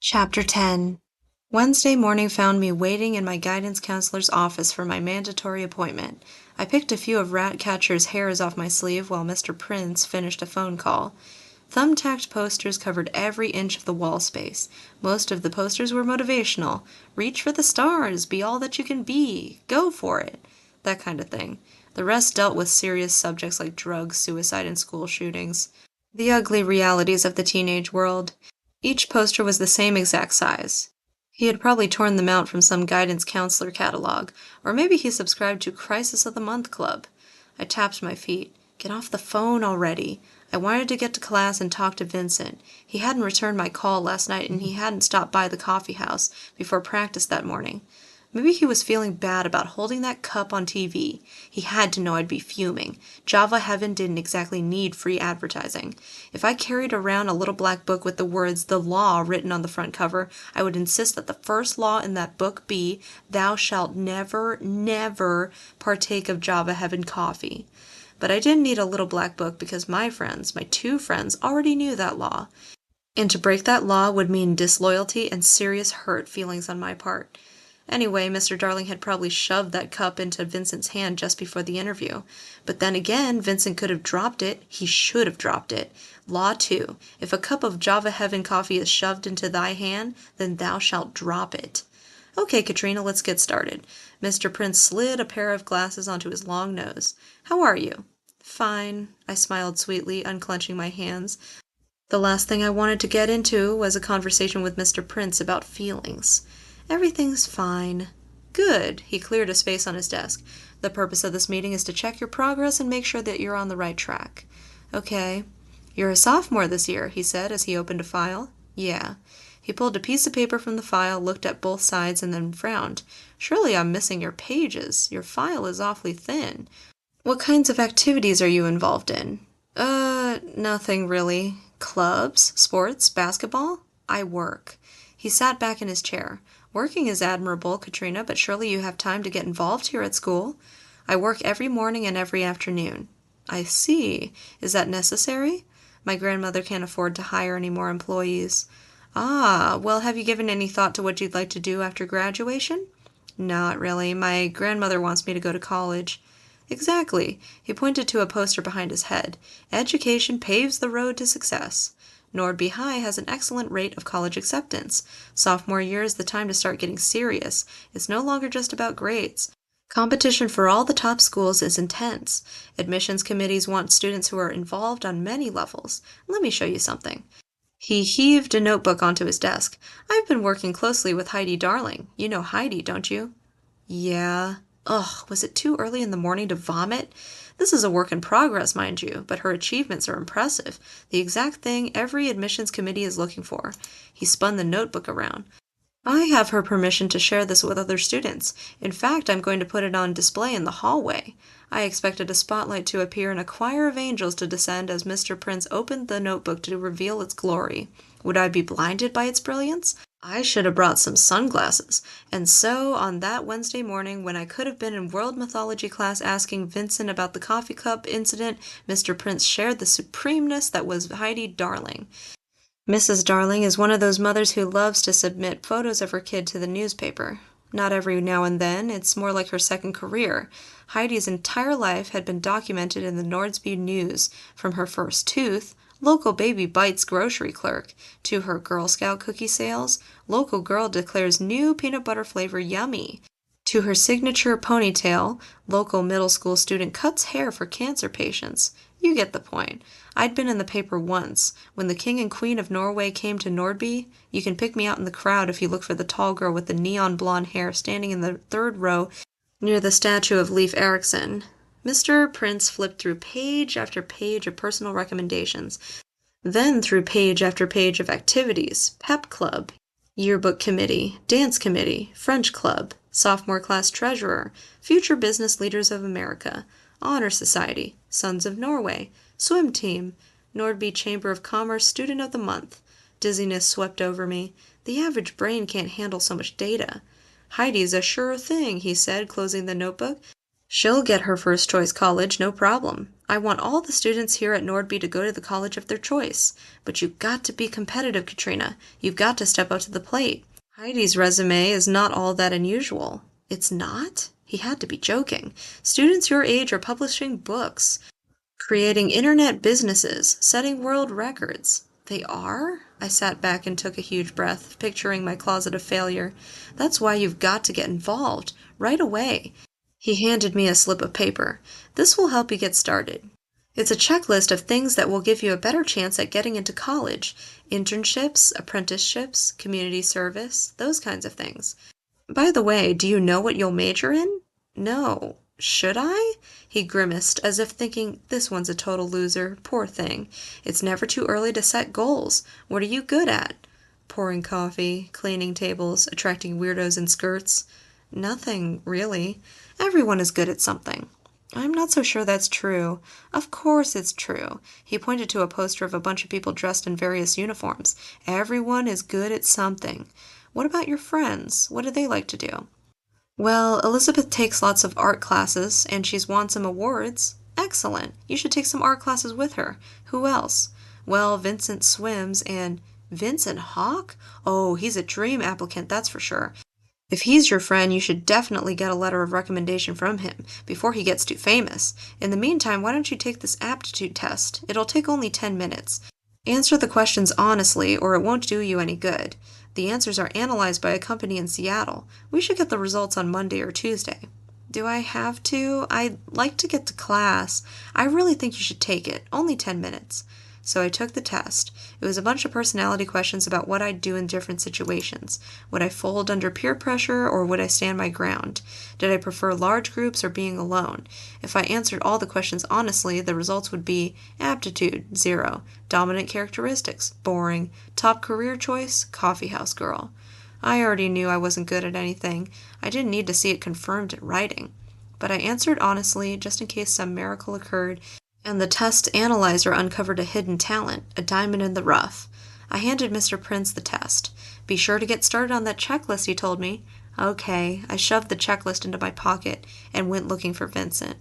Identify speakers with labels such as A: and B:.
A: Chapter 10. Wednesday morning found me waiting in my guidance counselor's office for my mandatory appointment. I picked a few of Ratcatcher's hairs off my sleeve while Mr. Prince finished a phone call. Thumbtacked posters covered every inch of the wall space. Most of the posters were motivational. Reach for the stars, be all that you can be, go for it. That kind of thing. The rest dealt with serious subjects like drugs, suicide, and school shootings. The ugly realities of the teenage world. Each poster was the same exact size. He had probably torn them out from some guidance counselor catalog, or maybe he subscribed to Crisis of the Month Club. I tapped my feet. Get off the phone already. I wanted to get to class and talk to Vincent. He hadn't returned my call last night, and he hadn't stopped by the Coffeehouse before practice that morning. Maybe he was feeling bad about holding that cup on TV. He had to know I'd be fuming. Java Heaven didn't exactly need free advertising. If I carried around a little black book with the words "The Law" written on the front cover, I would insist that the first law in that book be, "Thou shalt never, never partake of Java Heaven coffee." But I didn't need a little black book because my friends, my two friends, already knew that law. And to break that law would mean disloyalty and serious hurt feelings on my part. Anyway, Mr. Darling had probably shoved that cup into Vincent's hand just before the interview. But then again, Vincent could have dropped it. He should have dropped it. Law 2. If a cup of Java Heaven coffee is shoved into thy hand, then thou shalt drop it. Okay, Katrina, let's get started. Mr. Prince slid a pair of glasses onto his long nose. How are you? Fine, I smiled sweetly, unclenching my hands. The last thing I wanted to get into was a conversation with Mr. Prince about feelings. Everything's fine. Good. He cleared a space on his desk. The purpose of this meeting is to check your progress and make sure that you're on the right track. Okay. You're a sophomore this year, he said as he opened a file. Yeah. He pulled a piece of paper from the file, looked at both sides, and then frowned. Surely I'm missing your pages. Your file is awfully thin. What kinds of activities are you involved in? Nothing really. Clubs? Sports? Basketball? I work. He sat back in his chair. Working is admirable, Katrina, but surely you have time to get involved here at school. I work every morning and every afternoon. I see. Is that necessary? My grandmother can't afford to hire any more employees. Ah, well, have you given any thought to what you'd like to do after graduation? Not really. My grandmother wants me to go to college. Exactly. He pointed to a poster behind his head. Education paves the road to success. Nordby High has an excellent rate of college acceptance. Sophomore year is the time to start getting serious. It's no longer just about grades. Competition for all the top schools is intense. Admissions committees want students who are involved on many levels. Let me show you something. He heaved a notebook onto his desk. I've been working closely with Heidi Darling. You know Heidi, don't you? Yeah. Ugh, was it too early in the morning to vomit? This is a work in progress, mind you, but her achievements are impressive. The exact thing every admissions committee is looking for. He spun the notebook around. I have her permission to share this with other students. In fact, I'm going to put it on display in the hallway. I expected a spotlight to appear and a choir of angels to descend as Mr. Prince opened the notebook to reveal its glory. Would I be blinded by its brilliance? I should have brought some sunglasses. And so, on that Wednesday morning, when I could have been in world mythology class asking Vincent about the coffee cup incident, Mr. Prince shared the supremeness that was Heidi Darling. Mrs. Darling is one of those mothers who loves to submit photos of her kid to the newspaper. Not every now and then, it's more like her second career. Heidi's entire life had been documented in the Nordsby News, from her first tooth, local baby bites grocery clerk, to her Girl Scout cookie sales, local girl declares new peanut butter flavor yummy, to her signature ponytail, local middle school student cuts hair for cancer patients. You get the point. I'd been in the paper once. When the King and Queen of Norway came to Nordby, you can pick me out in the crowd if you look for the tall girl with the neon blonde hair standing in the third row near the statue of Leif Erikson. Mr. Prince flipped through page after page of personal recommendations, then through page after page of activities: pep club, yearbook committee, dance committee, French club, sophomore class treasurer, future business leaders of America, honor society, Sons of Norway, swim team, Nordby Chamber of Commerce Student of the Month. Dizziness swept over me. The average brain can't handle so much data. Heidi's a sure thing, he said, closing the notebook. She'll get her first choice college, no problem. I want all the students here at Nordby to go to the college of their choice. But you've got to be competitive, Katrina. You've got to step up to the plate. Heidi's resume is not all that unusual. It's not? He had to be joking. Students your age are publishing books, creating internet businesses, setting world records. They are? I sat back and took a huge breath, picturing my closet of failure. That's why you've got to get involved. Right away. He handed me a slip of paper. This will help you get started. It's a checklist of things that will give you a better chance at getting into college. Internships, apprenticeships, community service, those kinds of things. By the way, do you know what you'll major in? No. Should I? He grimaced, as if thinking, this one's a total loser. Poor thing. It's never too early to set goals. What are you good at? Pouring coffee, cleaning tables, attracting weirdos in skirts. Nothing, really. Everyone is good at something. I'm not so sure that's true. Of course it's true. He pointed to a poster of a bunch of people dressed in various uniforms. Everyone is good at something. What about your friends? What do they like to do? Well, Elizabeth takes lots of art classes, and she's won some awards. Excellent. You should take some art classes with her. Who else? Well, Vincent swims, and Vincent Hawke? Oh, he's a dream applicant, that's for sure. If he's your friend, you should definitely get a letter of recommendation from him before he gets too famous. In the meantime, why don't you take this aptitude test? It'll take only 10 minutes. Answer the questions honestly, or it won't do you any good. The answers are analyzed by a company in Seattle. We should get the results on Monday or Tuesday. Do I have to? I'd like to get to class. I really think you should take it. Only 10 minutes. So I took the test. It was a bunch of personality questions about what I'd do in different situations. Would I fold under peer pressure, or would I stand my ground? Did I prefer large groups or being alone? If I answered all the questions honestly, the results would be aptitude, 0. Dominant characteristics, boring. Top career choice, coffeehouse girl. I already knew I wasn't good at anything. I didn't need to see it confirmed in writing. But I answered honestly, just in case some miracle occurred, and the test analyzer uncovered a hidden talent, a diamond in the rough. I handed Mr. Prince the test. Be sure to get started on that checklist, he told me. Okay, I shoved the checklist into my pocket and went looking for Vincent.